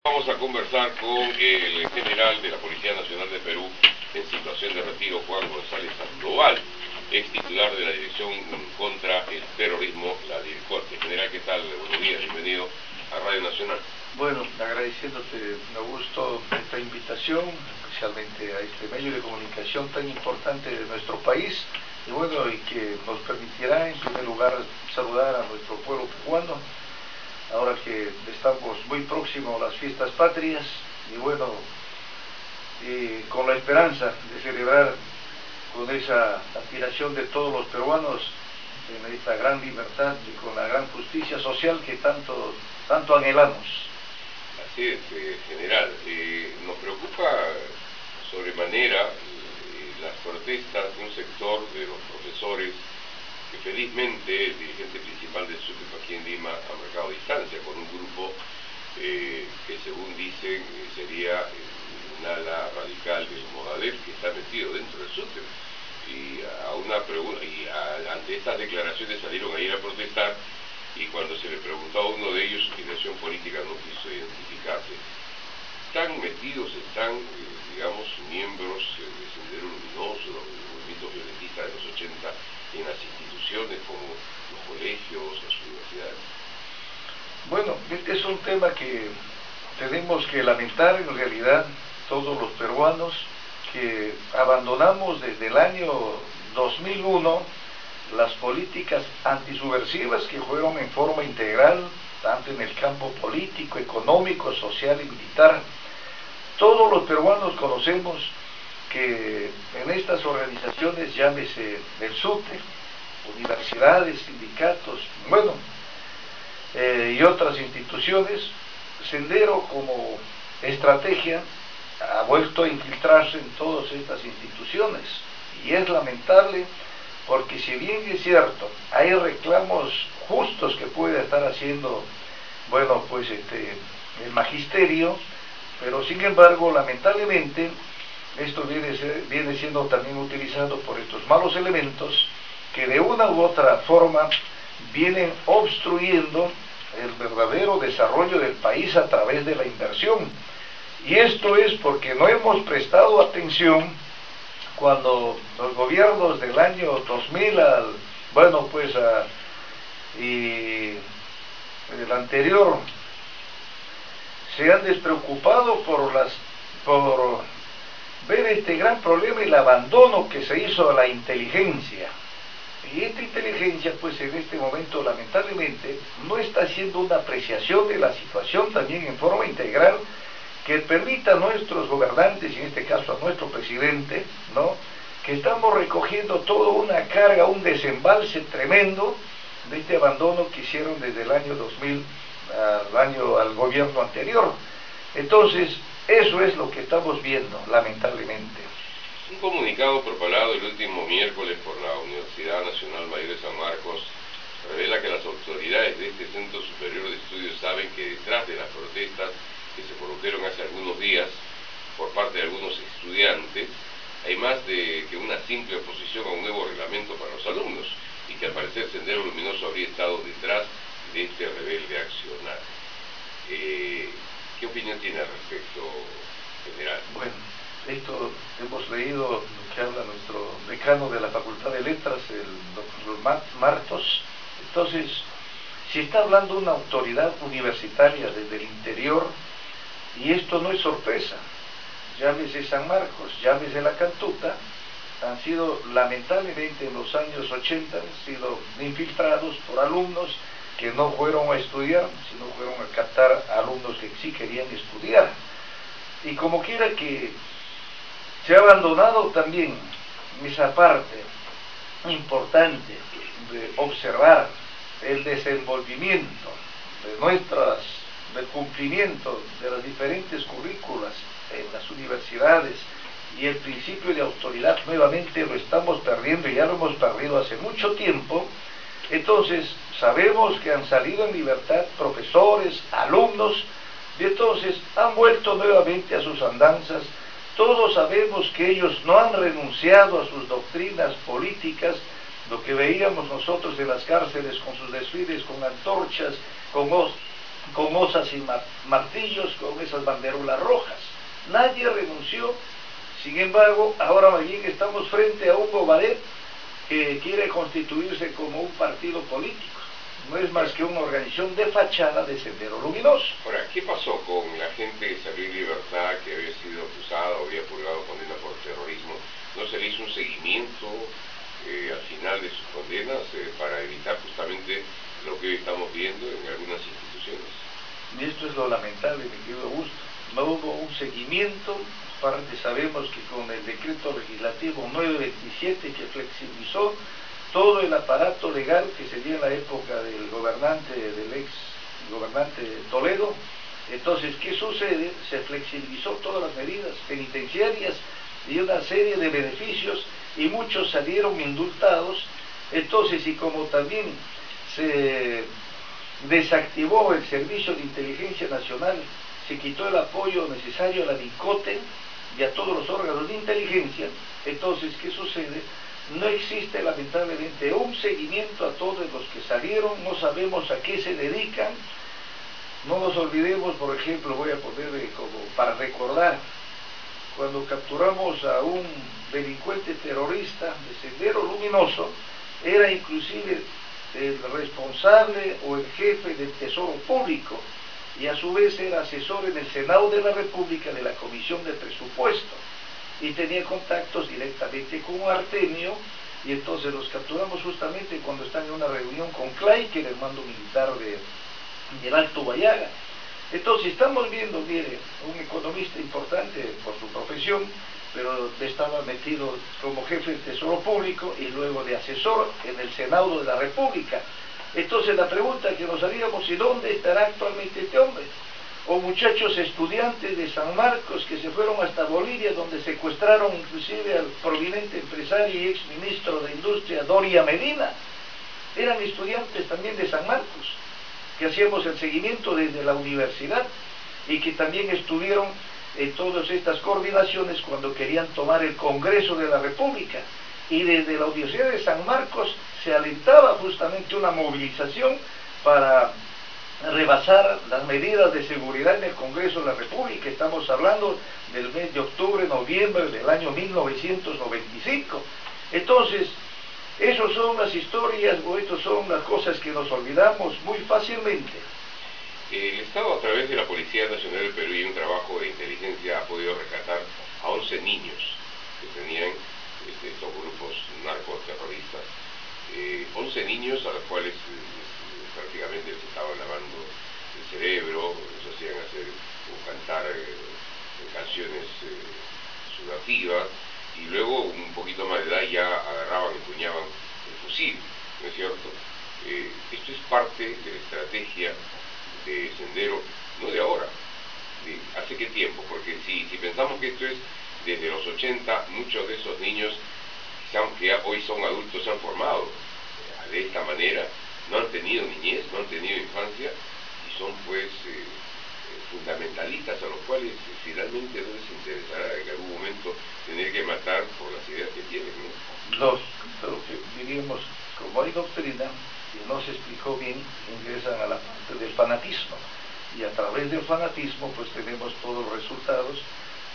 Vamos a conversar con el general de la Policía Nacional de Perú en situación de retiro, Juan González Sandoval, ex titular de la Dirección contra el Terrorismo, la DIRCOTE. General, ¿qué tal? Buenos días, bienvenido a Radio Nacional. Bueno, agradeciéndote, Augusto, esta invitación, especialmente a este medio de comunicación tan importante de nuestro país, y bueno, y que nos permitirá en primer lugar saludar a nuestro pueblo peruano, ahora que estamos muy próximos a las fiestas patrias, y bueno, con la esperanza de celebrar con esa aspiración de todos los peruanos en esta gran libertad y con la gran justicia social que tanto anhelamos. Así es, general. Nos preocupa sobremanera las protestas de un sector de los profesores que felizmente el dirigente principal del SUTEP aquí en Lima ha marcado distancia con un grupo que según dicen sería un ala radical del Modadel que está metido dentro del SUTEP. Ante estas declaraciones salieron a ir a protestar, y cuando se le preguntó a uno de ellos, su filiación política no quiso identificarse. ¿Están metidos, digamos, miembros de Sendero Luminoso, del movimiento violentista de los 80, en las instituciones como los colegios, las universidades? Bueno, este es un tema que tenemos que lamentar en realidad todos los peruanos que abandonamos desde el año 2001 las políticas antisubversivas que fueron en forma integral, tanto en el campo político, económico, social y militar. Todos los peruanos conocemos que en estas organizaciones, llámese el SUTE, universidades, sindicatos, bueno, y otras instituciones, Sendero como estrategia ha vuelto a infiltrarse en todas estas instituciones, y es lamentable porque, si bien es cierto, hay reclamos justos que puede estar haciendo, bueno, pues el magisterio, pero sin embargo, lamentablemente, esto viene siendo también utilizado por estos malos elementos que de una u otra forma vienen obstruyendo el verdadero desarrollo del país a través de la inversión. Y esto es porque no hemos prestado atención cuando los gobiernos del año 2000 y el anterior se han despreocupado por ver este gran problema y el abandono que se hizo a la inteligencia. Y esta inteligencia, pues en este momento lamentablemente no está haciendo una apreciación de la situación también en forma integral, que permita a nuestros gobernantes, y en este caso a nuestro presidente, ¿no?, que estamos recogiendo toda una carga, un desembalse tremendo de este abandono que hicieron desde el año 2000 al gobierno anterior. Entonces, eso es lo que estamos viendo, lamentablemente. Un comunicado propalado el último miércoles por la Universidad Nacional Mayor de San Marcos revela que las autoridades de este Centro Superior de Estudios saben que detrás de las protestas que se produjeron hace algunos días por parte de algunos estudiantes hay más que una simple oposición a un nuevo reglamento para los alumnos, y que al parecer Sendero Luminoso habría estado detrás de este rebelde accionar. ¿Qué opinión tiene al respecto, general? Bueno, esto hemos leído lo que habla nuestro decano de la Facultad de Letras, el doctor Martos. Entonces, si está hablando una autoridad universitaria desde el interior, y esto no es sorpresa, llámese San Marcos, llámese La Cantuta, han sido lamentablemente en los años 80, han sido infiltrados por alumnos que no fueron a estudiar, sino fueron a captar alumnos que sí querían estudiar. Y como quiera que se ha abandonado también esa parte importante de observar el desenvolvimiento del cumplimiento de las diferentes currículas en las universidades, y el principio de autoridad nuevamente lo estamos perdiendo, y ya lo hemos perdido hace mucho tiempo. Entonces sabemos que han salido en libertad profesores, alumnos, y entonces han vuelto nuevamente a sus andanzas. Todos sabemos que ellos no han renunciado a sus doctrinas políticas, lo que veíamos nosotros en las cárceles con sus desfiles, con antorchas, con con osas y martillos, con esas banderolas rojas. Nadie renunció. Sin embargo, ahora más bien estamos frente a un Bovaret que quiere constituirse como un partido político. No es más que una organización de fachada de Sendero Luminoso. Ahora, ¿qué pasó con la gente que salió en libertad, que había sido acusada o había purgado condena por terrorismo? ¿No se le hizo un seguimiento al final de sus condenas para evitar justamente lo que hoy estamos viendo en algunas instituciones? Y esto es lo lamentable, mi querido Augusto. No hubo un seguimiento. Aparte sabemos que con el decreto legislativo 927 que flexibilizó todo el aparato legal que se dio en la época del ex gobernante Toledo, entonces, ¿qué sucede? Se flexibilizó todas las medidas penitenciarias y una serie de beneficios, y muchos salieron indultados. Entonces, y como también se desactivó el Servicio de Inteligencia Nacional, se quitó el apoyo necesario a la DICOTE y a todos los órganos de inteligencia, entonces, ¿qué sucede? No existe lamentablemente un seguimiento a todos los que salieron, no sabemos a qué se dedican. No nos olvidemos, por ejemplo, voy a poner como para recordar, cuando capturamos a un delincuente terrorista de Sendero Luminoso, era inclusive el responsable o el jefe del Tesoro Público, y a su vez era asesor en el Senado de la República de la Comisión de Presupuesto, y tenía contactos directamente con Artemio, y entonces los capturamos justamente cuando están en una reunión con Clay, que era el mando militar del Alto Guayaga. Entonces estamos viendo, mire, un economista importante por su profesión, pero estaba metido como jefe del Tesoro Público y luego de asesor en el Senado de la República. Entonces la pregunta que nos haríamos, ¿y dónde estará actualmente este hombre? O muchachos estudiantes de San Marcos que se fueron hasta Bolivia, donde secuestraron inclusive al prominente empresario y ex ministro de Industria, Doria Medina. Eran estudiantes también de San Marcos, que hacíamos el seguimiento desde la universidad y que también estuvieron en todas estas coordinaciones cuando querían tomar el Congreso de la República. Y desde la Universidad de San Marcos se alentaba justamente una movilización para rebasar las medidas de seguridad en el Congreso de la República. Estamos hablando del mes de octubre, noviembre del año 1995. Entonces, esas son las historias, o estas son las cosas que nos olvidamos muy fácilmente. El Estado, a través de la Policía Nacional del Perú y un trabajo de inteligencia, ha podido rescatar a 11 niños que tenían estos grupos narcoterroristas. 11 niños a los cuales prácticamente les estaban lavando el cerebro, les hacían hacer o cantar canciones sudativas, y luego un poquito más de edad ya agarraban y empuñaban el fusil, ¿no es cierto? Esto es parte de la estrategia de Sendero, no de ahora, de hace qué tiempo, porque si pensamos que esto es desde los 80, muchos de esos niños que hoy son adultos se han formado de esta manera, no han tenido niñez, no han tenido infancia, y son pues fundamentalistas a los cuales finalmente no les interesará en algún momento tener que matar por las ideas que tienen, ¿no? Lo que diríamos, como hay doctrina y no se explicó bien, ingresan a la parte del fanatismo, y a través del fanatismo pues tenemos todos los resultados.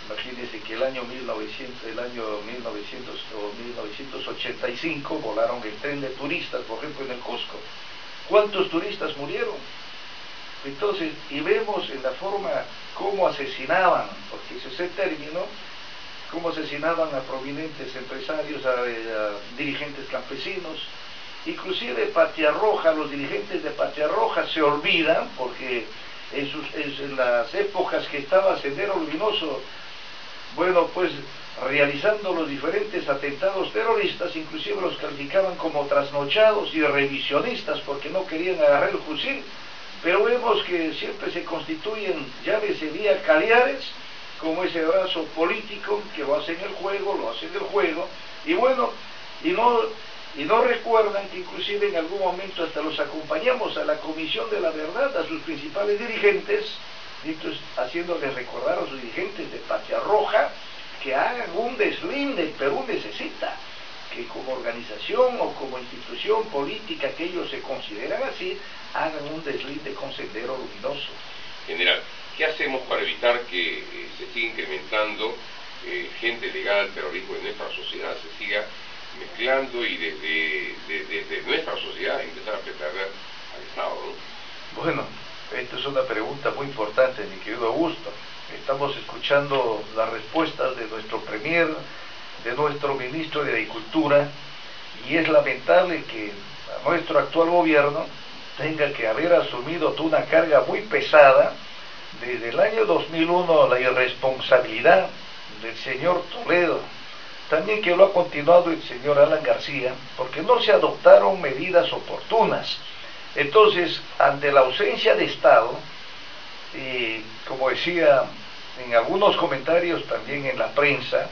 Imagínense que el año 1985 volaron el tren de turistas, por ejemplo, en el Cusco. ¿Cuántos turistas murieron? Entonces, y vemos en la forma cómo asesinaban, porque ese es el término, cómo asesinaban a prominentes empresarios, a dirigentes campesinos, inclusive Patria Roja. Los dirigentes de Patria Roja se olvidan, porque en las épocas que estaba Sendero Luminoso, bueno, pues realizando los diferentes atentados terroristas, inclusive los calificaban como trasnochados y revisionistas porque no querían agarrar el fusil. Pero vemos que siempre se constituyen, llámese vía Caliares, como ese brazo político que lo hacen el juego, y bueno, y no recuerdan que inclusive en algún momento hasta los acompañamos a la Comisión de la Verdad, a sus principales dirigentes, entonces, haciéndoles recordar a sus dirigentes de Patria Roja que hagan un deslinde, el Perú necesita. que como organización o como institución política que ellos se consideran así, hagan un deslinde con Sendero Luminoso. General, ¿qué hacemos para evitar que se siga incrementando gente ligada al terrorismo en nuestra sociedad, se siga mezclando y desde nuestra sociedad empezar a pretender al Estado, ¿no? Bueno, esta es una pregunta muy importante, mi querido Augusto. Estamos escuchando las respuestas de nuestro premier, de nuestro ministro de Agricultura, y es lamentable que nuestro actual gobierno tenga que haber asumido toda una carga muy pesada desde el año 2001, la irresponsabilidad del señor Toledo, también que lo ha continuado el señor Alan García, porque no se adoptaron medidas oportunas. Entonces, ante la ausencia de Estado, como decía en algunos comentarios también en la prensa,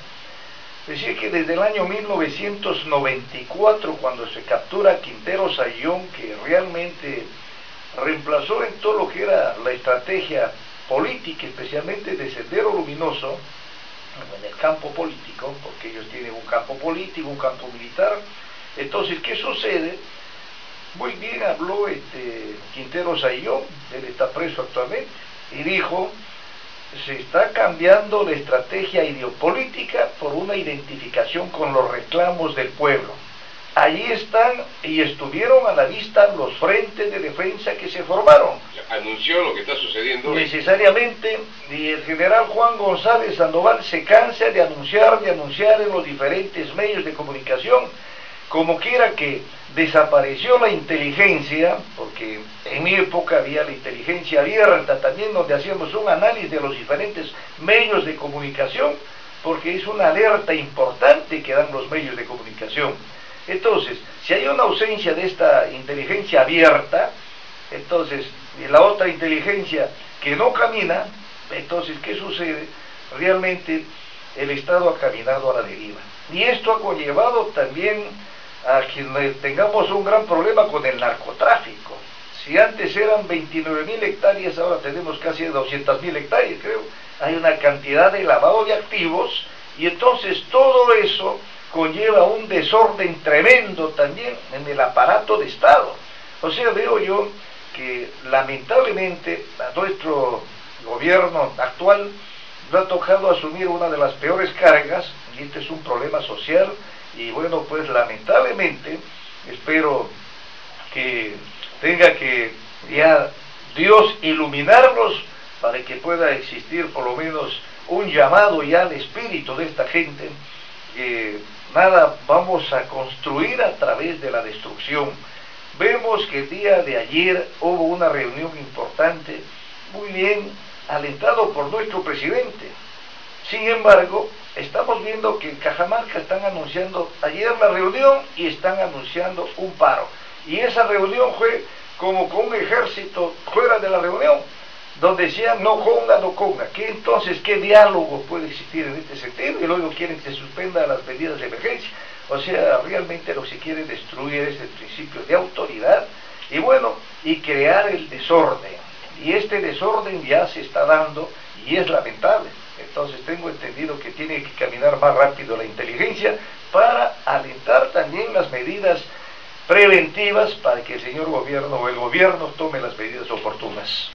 decía que desde el año 1994, cuando se captura a Quintero Sayón, que realmente reemplazó en todo lo que era la estrategia política, especialmente de Sendero Luminoso, en el campo político, porque ellos tienen un campo político, un campo militar. Entonces, ¿qué sucede? Muy bien habló Quintero Sayón, él está preso actualmente, y dijo: se está cambiando la estrategia ideopolítica por una identificación con los reclamos del pueblo. Allí están y estuvieron a la vista los frentes de defensa que se formaron. Anunció lo que está sucediendo. Necesariamente, y el general Juan González Sandoval se cansa de anunciar en los diferentes medios de comunicación, como quiera que desapareció la inteligencia, porque en mi época había la inteligencia abierta también, donde hacíamos un análisis de los diferentes medios de comunicación, porque es una alerta importante que dan los medios de comunicación. Entonces, si hay una ausencia de esta inteligencia abierta, entonces, y la otra inteligencia que no camina, entonces, ¿qué sucede? Realmente el Estado ha caminado a la deriva. Y esto ha conllevado también a que tengamos un gran problema con el narcotráfico. Si antes eran 29.000 hectáreas, ahora tenemos casi 200.000 hectáreas, creo. Hay una cantidad de lavado de activos, y entonces todo eso conlleva un desorden tremendo también en el aparato de Estado. O sea, veo yo que lamentablemente a nuestro gobierno actual le ha tocado asumir una de las peores cargas, y este es un problema social, y bueno, pues lamentablemente espero que tenga que ya Dios iluminarlos para que pueda existir por lo menos un llamado ya al espíritu de esta gente, que nada vamos a construir a través de la destrucción. Vemos que el día de ayer hubo una reunión importante, muy bien, alentado por nuestro presidente. Sin embargo, estamos viendo que en Cajamarca están anunciando ayer la reunión y están anunciando un paro. Y esa reunión fue como con un ejército fuera de la reunión, donde decían no conga, no conga. Entonces, ¿qué diálogo puede existir en este sentido? Y luego quieren que se suspendan las medidas de emergencia. O sea, realmente lo que se quiere destruir es el principio de autoridad y bueno, y crear el desorden. Y este desorden ya se está dando y es lamentable. Entonces tengo entendido que tiene que caminar más rápido la inteligencia para alentar también las medidas preventivas para que el señor gobierno o el gobierno tome las medidas oportunas.